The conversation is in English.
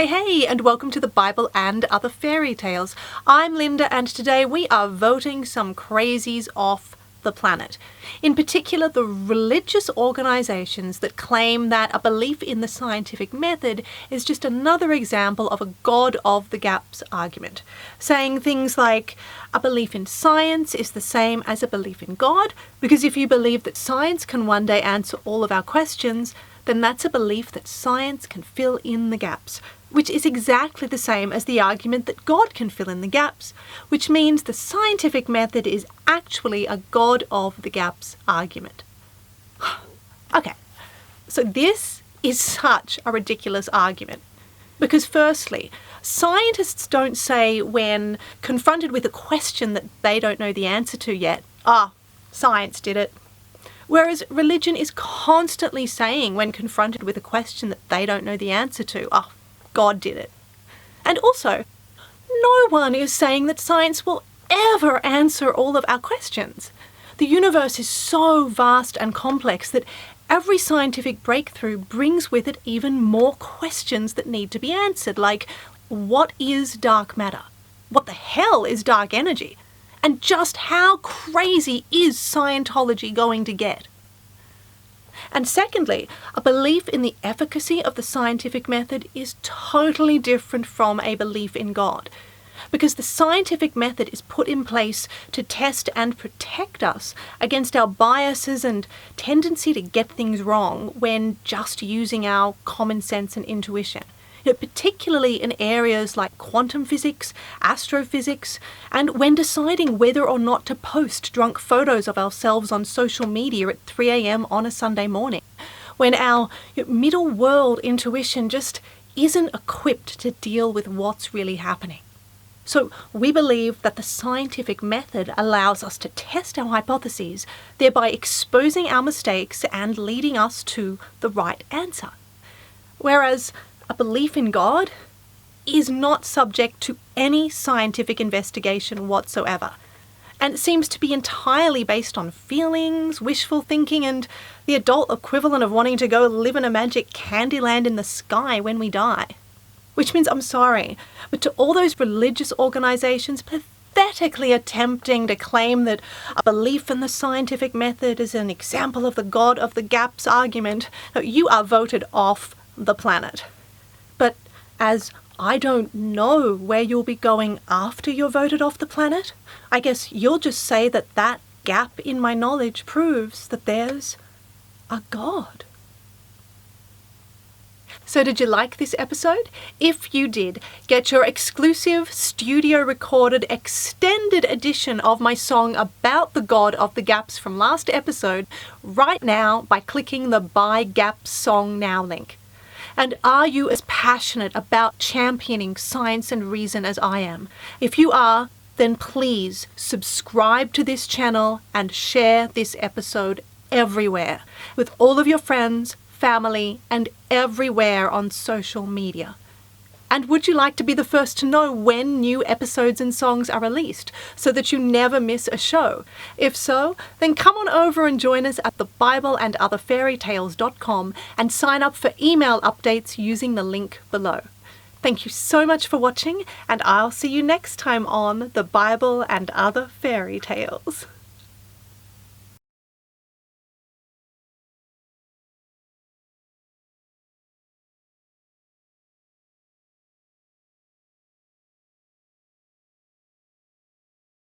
Hey, and welcome to the Bible and Other Fairy Tales. I'm Linda, and today we are voting some crazies off the planet. In particular, the religious organizations that claim that a belief in the scientific method is just another example of a God of the gaps argument, saying things like, a belief in science is the same as a belief in God, because if you believe that science can one day answer all of our questions, then that's a belief that science can fill in the gaps, which is exactly the same as the argument that God can fill in the gaps, which means the scientific method is actually a God of the gaps argument. Okay, so this is such a ridiculous argument. Because firstly, scientists don't say when confronted with a question that they don't know the answer to yet, science did it. Whereas religion is constantly saying when confronted with a question that they don't know the answer to, God did it. And also, no one is saying that science will ever answer all of our questions. The universe is so vast and complex that every scientific breakthrough brings with it even more questions that need to be answered, like, what is dark matter? What the hell is dark energy? And just how crazy is Scientology going to get? And secondly, a belief in the efficacy of the scientific method is totally different from a belief in God, because the scientific method is put in place to test and protect us against our biases and tendency to get things wrong when just using our common sense and intuition. Particularly in areas like quantum physics, astrophysics, and when deciding whether or not to post drunk photos of ourselves on social media at 3 a.m. on a Sunday morning, when our middle world intuition just isn't equipped to deal with what's really happening. So we believe that the scientific method allows us to test our hypotheses, thereby exposing our mistakes and leading us to the right answer. Whereas a belief in God is not subject to any scientific investigation whatsoever, and it seems to be entirely based on feelings, wishful thinking, and the adult equivalent of wanting to go live in a magic Candyland in the sky when we die. Which means, I'm sorry, but to all those religious organizations pathetically attempting to claim that a belief in the scientific method is an example of the God of the gaps argument, you are voted off the planet. But as I don't know where you'll be going after you're voted off the planet, I guess you'll just say that that gap in my knowledge proves that there's a God. So did you like this episode? If you did, get your exclusive studio-recorded extended edition of my song about the God of the Gaps from last episode right now by clicking the Buy Gaps Song Now link. And are you as passionate about championing science and reason as I am? If you are, then please subscribe to this channel and share this episode everywhere with all of your friends, family, and everywhere on social media. And would you like to be the first to know when new episodes and songs are released so that you never miss a show? If so, then come on over and join us at thebibleandotherfairytales.com and sign up for email updates using the link below. Thank you so much for watching, and I'll see you next time on The Bible and Other Fairy Tales.